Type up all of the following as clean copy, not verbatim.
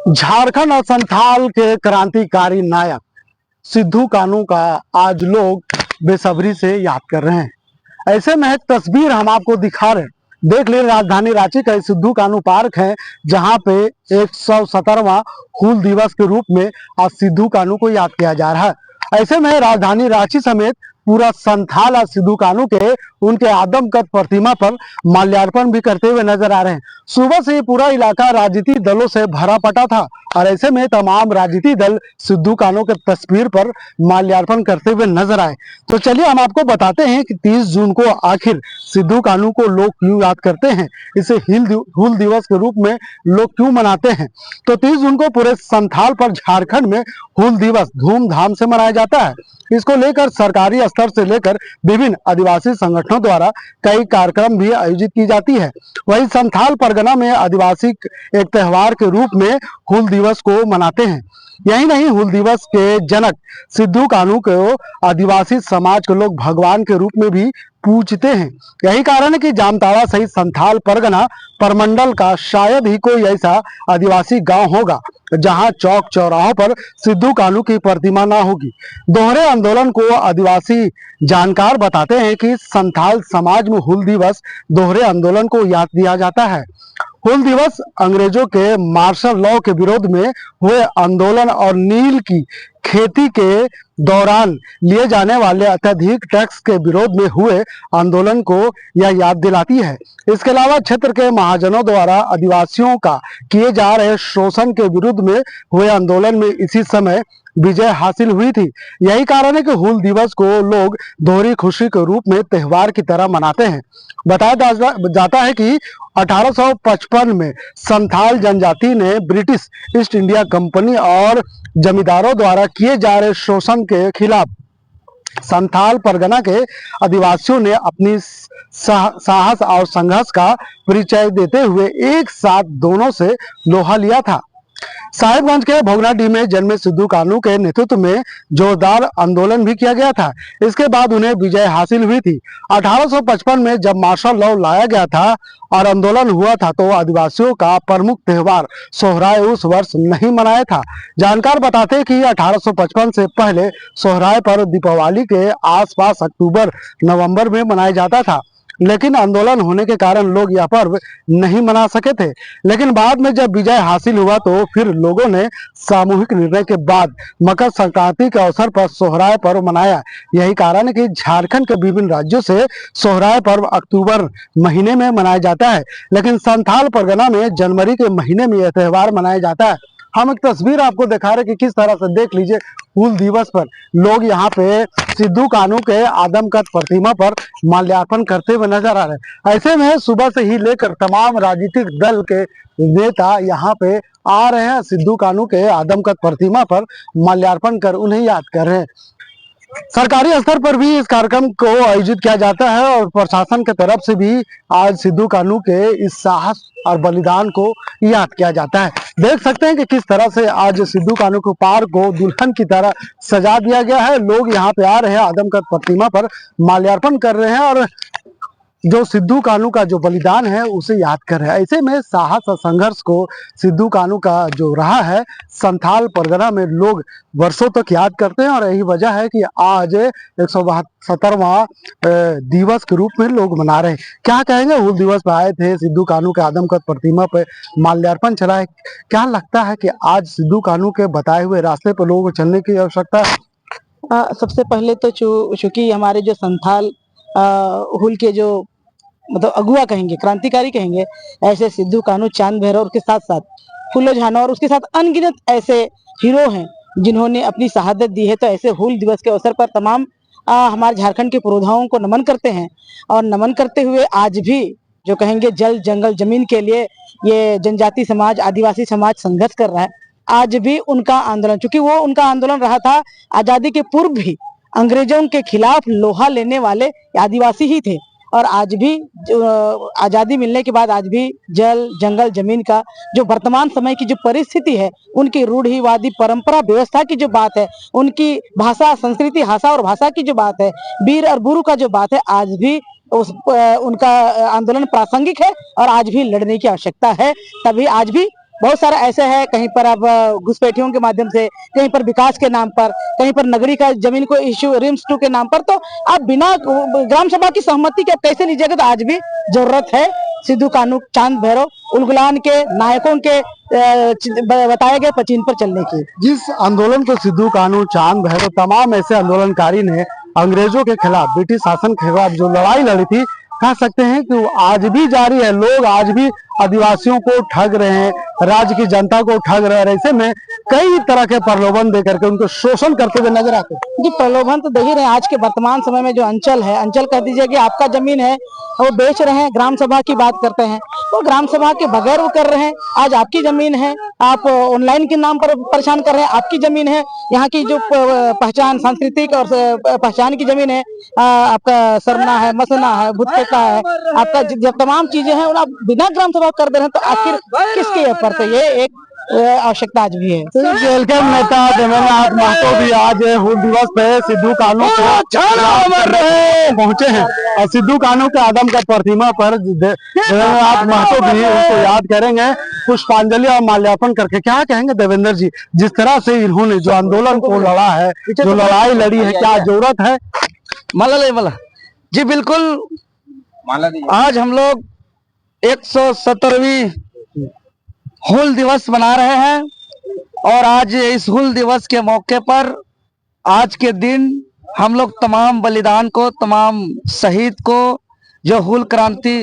झारखंड और संथाल के क्रांतिकारी नायक सिद्धू कान्हू का आज लोग बेसब्री से याद कर रहे हैं। ऐसे में एक तस्वीर हम आपको दिखा रहे हैं। देख लीजिए, राजधानी रांची का सिद्धू कान्हू पार्क है, जहां पे 117वां हूल दिवस के रूप में आज सिद्धू कान्हू को याद किया जा रहा है। ऐसे में राजधानी रांची समेत पूरा संथाल आज सिद्धू कान्हू के उनके आदमकद प्रतिमा पर माल्यार्पण भी करते हुए नजर आ रहे हैं। सुबह से ये पूरा इलाका राजनीतिक दलों से भरा पड़ा था और ऐसे में तमाम राजनीतिक दल सिद्धू कान्हू के तस्वीर पर माल्यार्पण करते हुए नजर आए। तो चलिए हम आपको बताते हैं कि 30 जून को आखिर सिद्धू कान्हू को लोग क्यों याद करते हैं, इसे हूल दिवस के रूप में लोग क्यों मनाते हैं। तो 30 जून को पूरे संथाल पर झारखंड में हूल दिवस धूमधाम से मनाया जाता है। इसको लेकर सरकारी स्तर से लेकर विभिन्न आदिवासी संगठनों द्वारा कई कार्यक्रम भी आयोजित की जाती है। वहीं संथाल परगना में आदिवासी एक त्योहार के रूप में हूल दिवस को मनाते हैं। यही नहीं, हूल दिवस के जनक सिद्धू कान्हू को आदिवासी समाज के लोग भगवान के रूप में भी पूजते हैं। यही कारण है कि जामताड़ा सहित संथाल परगना परमंडल का शायद ही कोई ऐसा आदिवासी गांव होगा जहां चौक चौराहों पर सिद्धू कान्हू की प्रतिमा ना होगी। दोहरे आंदोलन को आदिवासी जानकार बताते हैं कि संथाल समाज में हूल दिवस दोहरे आंदोलन को याद दिया जाता है। हूल दिवस अंग्रेजों के मार्शल लॉ के विरोध में हुए आंदोलन और नील की खेती के दौरान लिए जाने वाले अत्यधिक टैक्स के विरोध में हुए आंदोलन को यह याद दिलाती है। इसके अलावा क्षेत्र के महाजनों द्वारा आदिवासियों का किए जा रहे शोषण के विरुद्ध में हुए आंदोलन में इसी समय विजय हासिल हुई थी। यही कारण है कि हूल दिवस को लोग दोहरी खुशी के रूप में त्योहार की तरह मनाते हैं। बताया जाता है कि 1855 में संथाल जनजाति ने ब्रिटिश ईस्ट इंडिया कंपनी और जमींदारों द्वारा किए जा रहे शोषण के खिलाफ संथाल परगना के आदिवासियों ने अपनी साहस और संघर्ष का परिचय देते हुए एक साथ दोनों से लोहा लिया था। साहिबगंज के भोगनाडीह में जन्मे सिद्धू कान्हू के नेतृत्व में जोरदार आंदोलन भी किया गया था। इसके बाद उन्हें विजय हासिल हुई थी। 1855 में जब मार्शल लॉ लाया गया था और आंदोलन हुआ था तो आदिवासियों का प्रमुख त्योहार सोहराय उस वर्ष नहीं मनाया था। जानकार बताते हैं कि 1855 से पहले सोहराय पर दीपावली के आसपास अक्टूबर नवंबर में मनाया जाता था, लेकिन आंदोलन होने के कारण लोग यह पर्व नहीं मना सके थे। लेकिन बाद में जब विजय हासिल हुआ तो फिर लोगों ने सामूहिक निर्णय के बाद मकर संक्रांति के अवसर पर सोहराय पर्व मनाया। यही कारण है कि झारखंड के विभिन्न राज्यों से सोहराय पर्व अक्टूबर महीने में मनाया जाता है, लेकिन संथाल परगना में जनवरी के महीने में यह त्योहार मनाया जाता है। हम एक तस्वीर आपको दिखा रहे कि किस तरह से, देख लीजिए, हूल दिवस पर लोग यहाँ पे सिद्धू कान्हू के आदमकद प्रतिमा पर माल्यार्पण करते हुए नजर आ रहे हैं। ऐसे में सुबह से ही लेकर तमाम राजनीतिक दल के नेता यहाँ पे आ रहे हैं, सिद्धू कान्हू के आदमकद प्रतिमा पर माल्यार्पण कर उन्हें याद कर रहे हैं। सरकारी स्तर पर भी इस कार्यक्रम को आयोजित किया जाता है और प्रशासन की तरफ से भी आज सिद्धू कान्हू के इस साहस और बलिदान को याद किया जाता है। देख सकते हैं कि किस तरह से आज सिद्धू कान्हू के पार्क को दुल्हन की तरह सजा दिया गया है। लोग यहाँ पे आ रहे हैं, आदमकद प्रतिमा पर माल्यार्पण कर रहे हैं और जो सिद्धू कान्हू का जो बलिदान है उसे याद कर रहे हैं। ऐसे में साहस और संघर्ष को सिद्धू कान्हू का जो रहा है संथाल परगना में लोग वर्षों तक याद करते हैं और यही वजह है कि आज 172वां दिवस के रूप में लोग मना रहे हैं। क्या कहेंगे, हूल दिवस पर आए थे, सिद्धू कान्हू के आदमकद प्रतिमा पर माल्यार्पण चला है, क्या लगता है कि आज सिद्धू कान्हू के बताए हुए रास्ते पर लोगों को चलने की आवश्यकता है? सबसे पहले तो चूंकि हमारे जो संथाल हुल के जो मतलब अगुआ कहेंगे, क्रांतिकारी कहेंगे, ऐसे सिद्धू कान्हू, चांद भैरव के साथ साथ फूलो झानो और उसके साथ अनगिनत ऐसे हीरो हैं जिन्होंने अपनी शहादत दी है। तो ऐसे हूल दिवस के अवसर पर तमाम हमारे झारखंड के पुरोधाओं को नमन करते हैं और नमन करते हुए आज भी जो कहेंगे जल जंगल जमीन के लिए ये जनजाति समाज, आदिवासी समाज संघर्ष कर रहा है। आज भी उनका आंदोलन, चूंकि वो उनका आंदोलन रहा था आजादी के पूर्व भी अंग्रेजों के खिलाफ लोहा लेने वाले आदिवासी ही थे और आज भी आजादी मिलने के बाद आज भी जल जंगल जमीन का जो वर्तमान समय की जो परिस्थिति है, उनकी रूढ़िवादी परंपरा व्यवस्था की जो बात है, उनकी भाषा संस्कृति भाषा और भाषा की जो बात है, वीर और बुरु का जो बात है, आज भी उनका आंदोलन प्रासंगिक है और आज भी लड़ने की आवश्यकता है। तभी आज भी बहुत सारा ऐसे है, कहीं पर अब घुसपैठियों के माध्यम से, कहीं पर विकास के नाम पर, कहीं पर नगरी का जमीन को इश्यू रिम्स 2 के नाम पर। तो आप बिना ग्राम सभा की सहमति के कैसे लीजिएगा? तो आज भी जरूरत है सिद्धू कान्हू, चांद भैरव, उलगुलान के नायकों के बताए गए पचिन पर चलने की। जिस आंदोलन को सिद्धू कान्हू, चांद भैरव, तमाम ऐसे आंदोलनकारी ने अंग्रेजों के खिलाफ, ब्रिटिश शासन के खिलाफ जो लड़ाई लड़ी थी, कह सकते हैं कि वो आज भी जारी है। लोग आज भी आदिवासियों को ठग रहे हैं, राज्य की जनता को ठग रहे हैं। ऐसे में कई तरह के प्रलोभन देकर के उनको शोषण करते हुए नजर आते हैं। जी, प्रलोभन तो दे ही रहे हैं। आज के वर्तमान समय में जो अंचल है, अंचल कह दीजिए कि आपका जमीन है, वो बेच रहे हैं। ग्राम सभा की बात करते हैं, वो ग्राम सभा के बगैर वो कर रहे हैं। आज आपकी जमीन है, आप ऑनलाइन के नाम पर परेशान कर रहे हैं। आपकी जमीन है, यहाँ की जो पहचान, सांस्कृतिक और पहचान की जमीन है, आपका सरना है, मसना है, भुतकेका है, आपका जब तमाम चीजें हैं, आप बिना ग्राम सभा कर दे रहे हैं। तो आखिर किसके ऊपर? तो ये एक आवश्यकता आज भी है। जेलकम नेता देवेंद्र महतो भी आज हूल दिवस पे सिद्धू कान्हू पहुंचे हैं और सिद्धू कान्हू के आदम का प्रतिमा पर देवेंद्र महतो भी उनको याद करेंगे, पुष्पांजलि और माल्यार्पण करके। क्या कहेंगे देवेंद्र जी, जिस तरह से इन्होंने जो आंदोलन को लड़ा है, जो लड़ाई लड़ी है, क्या जरूरत है? मला जी, बिल्कुल। आज हम लोग 170वीं हूल दिवस मना रहे हैं और आज इस हूल दिवस के मौके पर आज के दिन हम लोग तमाम बलिदान को, तमाम शहीद को, जो हूल क्रांति,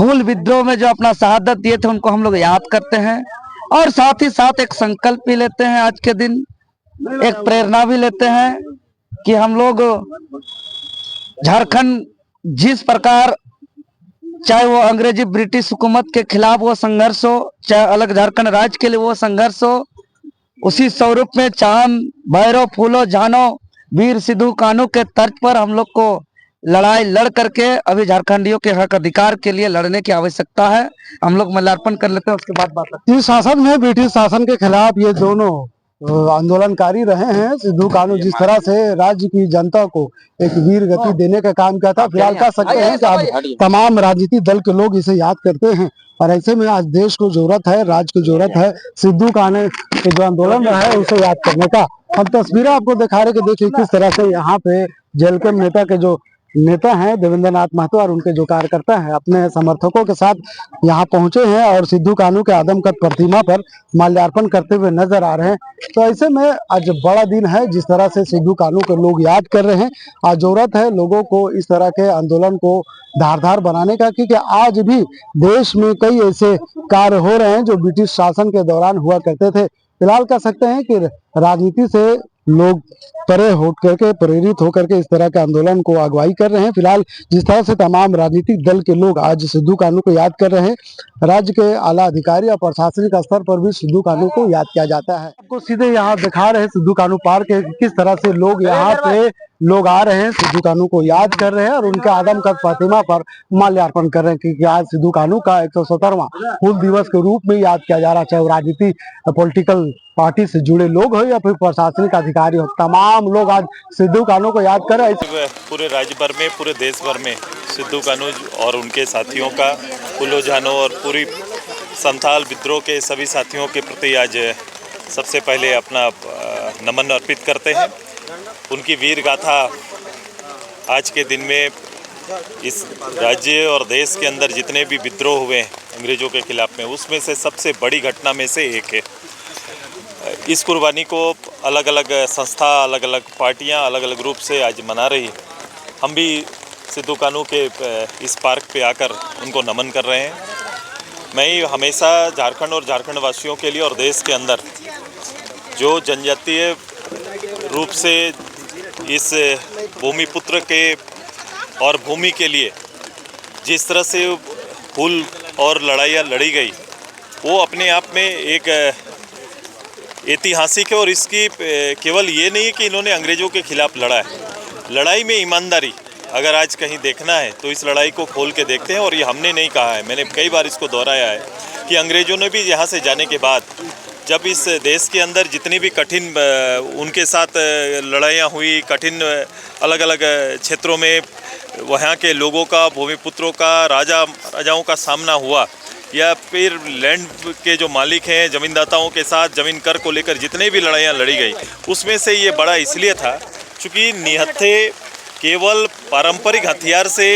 हूल विद्रोह में जो अपना शहादत दिए थे, उनको हम लोग याद करते हैं और साथ ही साथ एक संकल्प भी लेते हैं। आज के दिन एक प्रेरणा भी लेते हैं कि हम लोग झारखंड जिस प्रकार, चाहे वो अंग्रेजी ब्रिटिश हुकूमत के खिलाफ वो संघर्ष हो, चाहे अलग झारखंड राज्य के लिए वो संघर्ष हो, उसी स्वरूप में चांद भैरव, फूलो झानो, वीर सिद्धू कान्हू के तर्ज पर हम लोग को लड़ाई लड़ करके अभी झारखंडियों के हक अधिकार के लिए लड़ने की आवश्यकता है। हम लोग माल्यार्पण कर लेते हैं, उसके बाद बात करते हैं। इस शासन में, ब्रिटिश शासन के खिलाफ ये दोनों आंदोलनकारी रहे हैं। सिद्धू कान्हू जिस तरह से राज्य की जनता को एक वीर गति देने का काम किया था, फिलहाल कह सकते हैं कि अब तमाम राजनीतिक दल के लोग इसे याद करते हैं। और ऐसे में आज देश को जरूरत है, राज्य को जरूरत है सिद्धू कान्हू के जो आंदोलन रहा है उसे याद करने का। हम तस्वीरें आपको दिखा रहे कि देखिए किस तरह से यहाँ पे जेलकम नेता के जो नेता हैं देवेंद्र नाथ महतो और उनके जो कार्यकर्ता हैं अपने समर्थकों के साथ यहाँ पहुंचे हैं और सिद्धू कान्हू के आदमकद प्रतिमा पर माल्यार्पण करते हुए नजर आ रहे हैं। तो ऐसे में आज बड़ा दिन है, जिस तरह से सिद्धू कान्हू के लोग याद कर रहे हैं। आज जरूरत है लोगों को इस तरह के आंदोलन को धारदार बनाने का, क्योंकि आज भी देश में कई ऐसे कार्य हो रहे हैं जो ब्रिटिश शासन के दौरान हुआ करते थे। फिलहाल कह सकते हैं कि राजनीति से लोग परे होट करके, प्रेरित होकर के इस तरह के आंदोलन को अगुवाई कर रहे हैं। फिलहाल जिस तरह से तमाम राजनीतिक दल के लोग आज सिद्धू कान्हू को याद कर रहे हैं, राज्य के आला अधिकारी और प्रशासनिक स्तर पर भी सिद्धू कान्हू को याद किया जाता है। आपको सीधे यहाँ दिखा रहे हैं सिद्धू कान्हू पार्क के, किस तरह से लोग यहाँ पे लोग आ रहे हैं, सिद्धू कान्हू को याद कर रहे हैं और उनके आदमकद प्रतिमा पर माल्यार्पण कर रहे हैं, क्योंकि आज सिद्धू कान्हू का 170वां हूल दिवस के रूप में याद किया जा रहा है। चाहे वो राजनीति, पॉलिटिकल पार्टी से जुड़े लोग हो या फिर प्रशासनिक अधिकारी हो, तमाम लोग आज सिद्धू कान्हू को याद कर रहे हैं। पूरे राज्य भर में, पूरे देश भर में सिद्धू कान्हू और उनके साथियों का, फूलो झानो और पूरी संथाल विद्रोह के सभी साथियों के प्रति आज सबसे पहले अपना नमन अर्पित करते हैं। उनकी वीर गाथा आज के दिन में इस राज्य और देश के अंदर जितने भी विद्रोह हुए हैं अंग्रेजों के खिलाफ में, उसमें से सबसे बड़ी घटना में से एक है। इस कुर्बानी को अलग अलग संस्था, अलग अलग पार्टियां अलग अलग रूप से आज मना रही। हम भी सिद्धू कान्हू के इस पार्क पे आकर उनको नमन कर रहे हैं। मैं हमेशा झारखंड और झारखंड वासियों के लिए और देश के अंदर जो जनजातीय रूप से इस भूमिपुत्र के और भूमि के लिए जिस तरह से हूल और लड़ाइयाँ लड़ी गई, वो अपने आप में एक ऐतिहासिक है। और इसकी केवल ये नहीं कि इन्होंने अंग्रेज़ों के खिलाफ लड़ा है, लड़ाई में ईमानदारी अगर आज कहीं देखना है तो इस लड़ाई को खोल के देखते हैं। और ये हमने नहीं कहा है, मैंने कई बार इसको दोहराया है कि अंग्रेज़ों ने भी यहाँ से जाने के बाद जब इस देश के अंदर जितनी भी कठिन उनके साथ लड़ाइयाँ हुई, कठिन अलग अलग क्षेत्रों में वहाँ के लोगों का, भूमिपुत्रों का, राजाओं का सामना हुआ, या फिर लैंड के जो मालिक हैं, ज़मींदाताओं के साथ ज़मीन कर को लेकर जितने भी लड़ाइयाँ लड़ी गई, उसमें से ये बड़ा इसलिए था क्योंकि निहत्थे केवल पारंपरिक हथियार से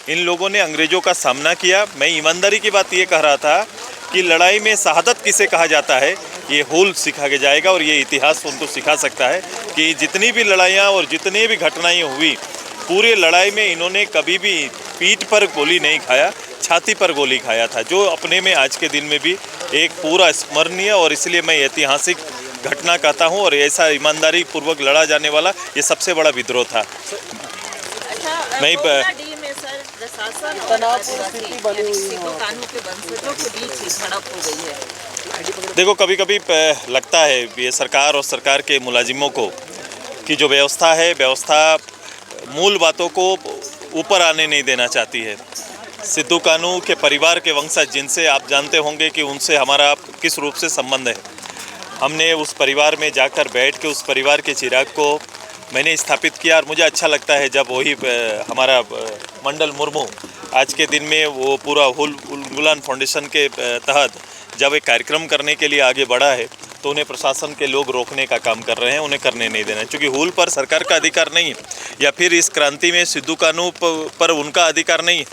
इन लोगों ने अंग्रेज़ों का सामना किया। मैं ईमानदारी की बात ये कह रहा था कि लड़ाई में शहादत किसे कहा जाता है, ये हुल सिखा के जाएगा और ये इतिहास उनको सिखा सकता है कि जितनी भी लड़ाइयाँ और जितनी भी घटनाएँ हुई, पूरे लड़ाई में इन्होंने कभी भी पीठ पर गोली नहीं खाया, छाती पर गोली खाया था, जो अपने में आज के दिन में भी एक पूरा स्मरणीय और इसलिए मैं ऐतिहासिक घटना कहता हूँ। और ऐसा ईमानदारी पूर्वक लड़ा जाने वाला ये सबसे बड़ा विद्रोह था। मैं प्रशासन और आदिवासी सिद्धू कान्हू के वंशजों के बीच ही झड़प हो गई है। देखो, कभी कभी लगता है ये सरकार और सरकार के मुलाजिमों को कि जो व्यवस्था है, व्यवस्था मूल बातों को ऊपर आने नहीं देना चाहती है। सिद्धू कान्हू के परिवार के वंशज, जिनसे आप जानते होंगे कि उनसे हमारा किस रूप से संबंध है, हमने उस परिवार में जाकर बैठ के उस परिवार के चिराग को मैंने स्थापित किया। और मुझे अच्छा लगता है जब वही हमारा मंडल मुर्मू आज के दिन में वो पूरा हुल उलगुलान फाउंडेशन के तहत जब एक कार्यक्रम करने के लिए आगे बढ़ा है, तो उन्हें प्रशासन के लोग रोकने का काम कर रहे हैं, उन्हें करने नहीं देना, क्योंकि हुल पर सरकार का अधिकार नहीं है, या फिर इस क्रांति में सिद्धू कान्हू पर उनका अधिकार नहीं है।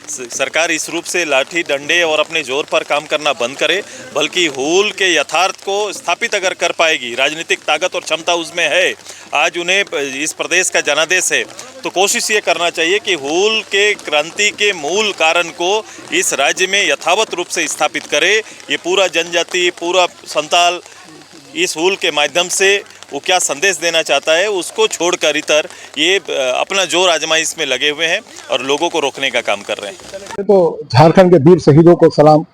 सरकार इस रूप से लाठी डंडे और अपने जोर पर काम करना बंद करे, बल्कि हुल के यथार्थ को स्थापित अगर कर पाएगी, राजनीतिक ताकत और क्षमता उसमें है, आज उन्हें इस प्रदेश का जनादेश है, तो कोशिश ये करना चाहिए कि हुल के क्रांति के मूल कारण को इस राज्य में यथावत रूप से स्थापित करे। ये पूरा जनजाति, पूरा संताल इस हुल के माध्यम से वो क्या संदेश देना चाहता है, उसको छोड़कर इतर ये अपना जोर आजमाइश में लगे हुए हैं और लोगों को रोकने का काम कर रहे हैं। तो झारखंड के वीर शहीदों को सलाम।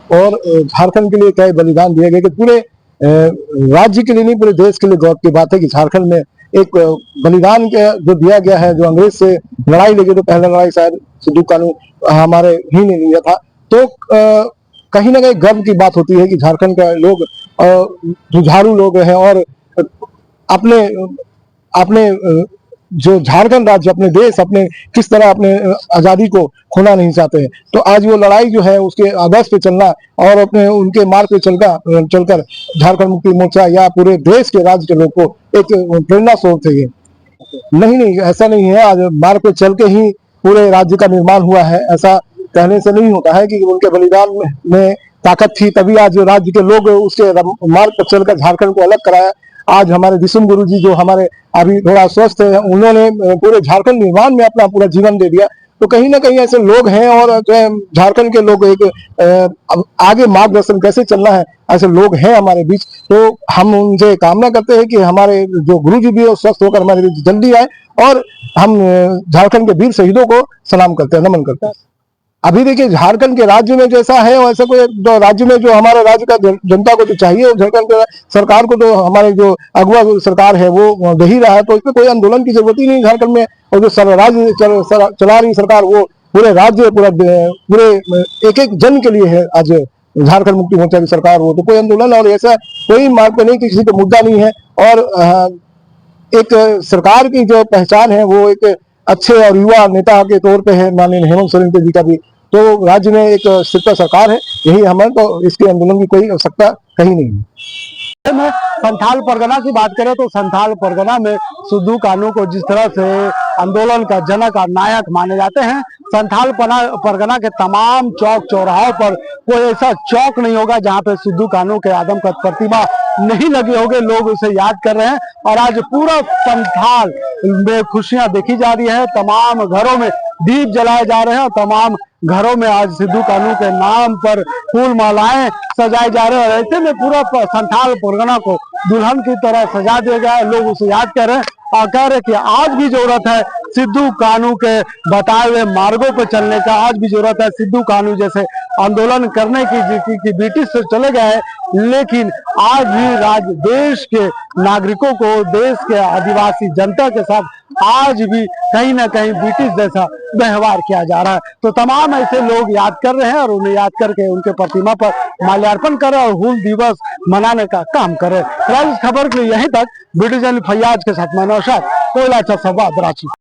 और झारखंड के लिए क्या बलिदान दिए गए कि पूरे राज्य के लिए नहीं, पूरे देश के लिए गौरव की बात है कि झारखंड में एक बलिदान जो दिया गया है, जो अंग्रेज से लड़ाई लगी, तो पहला लड़ाई शायद सिद्धू कान्हू हमारे ही ने लिया था। तो कहीं ना कहीं गर्व की बात होती है कि झारखंड के लोग जुझारू लोग हैं और अपने अपने जो झारखंड राज्य, अपने देश, अपने किस तरह अपने आजादी को खोना नहीं चाहते हैं। तो आज वो लड़ाई जो है उसके आदर्श पे चलना और अपने उनके मार्ग पे चलकर झारखंड मुक्ति मोर्चा या पूरे देश के राज्य के लोग को एक प्रेरणा स्रोत है। ये नहीं, ऐसा नहीं है। आज मार्ग पे चल के ही पूरे राज्य का निर्माण हुआ है, ऐसा कहने से नहीं होता है कि उनके बलिदान में ताकत थी, तभी आज राज्य के लोग उसके मार्ग पर चलकर झारखंड को अलग कराया। आज हमारे दिसुम गुरु जी जो हमारे अभी थोड़ा स्वस्थ है, उन्होंने पूरे झारखंड निर्माण में अपना पूरा जीवन दे दिया। तो कहीं ना कहीं ऐसे लोग हैं और झारखंड के लोग एक आगे मार्गदर्शन कैसे चलना है, ऐसे लोग हैं हमारे बीच। तो हम उनसे कामना करते हैं कि हमारे जो गुरु जी भी स्वस्थ होकर हमारे बीच जल्दी आए और हम झारखंड के वीर शहीदों को सलाम करते हैं, नमन करते हैं। अभी देखिए झारखंड के राज्य में जैसा है वैसा कोई जो राज्य में जो हमारे राज्य का जनता को जो चाहिए, झारखंड के सरकार को तो हमारे जो अगुआ सरकार है वो दे ही रहा है, तो इसमें कोई आंदोलन की जरूरत ही नहीं झारखंड में। और जो राज्य चला रही सरकार वो पूरे राज्य पूरे एक जन के लिए है। आज झारखंड मुक्ति मोर्चा की सरकार वो तो कोई आंदोलन और ऐसा कोई मार्ग पे नहीं, किसी का मुद्दा नहीं है। और एक सरकार की जो पहचान है वो एक अच्छे और युवा नेता के तौर पे है, माननीय हेमंत सोरेन जी का भी। तो राज्य में एक स्थिर सरकार है, यही हमें, तो इसके आंदोलन की कोई आवश्यकता कहीं नहीं है। में संथाल परगना की बात करें तो संथाल परगना में सिद्धू कान्हू को जिस तरह से आंदोलन का जनक और नायक माने जाते हैं, संथाल परगना के तमाम चौक चौराहों पर कोई ऐसा चौक नहीं होगा जहां पे सिद्धू कान्हू के आदमकद प्रतिमा नहीं लगे होंगे। लोग उसे याद कर रहे हैं और आज पूरा संथाल में खुशियां देखी जा रही है। तमाम घरों में दीप जलाए जा रहे हैं और तमाम घरों में आज सिद्धू कान्हू के नाम पर फूल मालाएं सजाए जा रहे हैं। और ऐसे में पूरा संथाल परगना को दुल्हन की तरह सजा दिया गया है। लोग उसे याद कर रहे हैं और कह रहे कि आज भी जरूरत है सिद्धू कान्हू के बताए हुए मार्गों पर चलने का, आज भी जरूरत है सिद्धू कान्हू जैसे आंदोलन करने की ब्रिटिश से चले गए, लेकिन आज भी देश के नागरिकों को, देश के आदिवासी जनता के साथ आज भी कहीं ना कहीं ब्रिटिश जैसा व्यवहार किया जा रहा है। तो तमाम ऐसे लोग याद कर रहे हैं और उन्हें याद करके उनके प्रतिमा पर माल्यार्पण कर और हुल दिवस मनाने का काम कर रहे हैं। खबर के लिए यहीं तक। वीडियो जर्नलिस्ट फैयाज के साथ मैं नौशाद, कोयला संवाद रांची।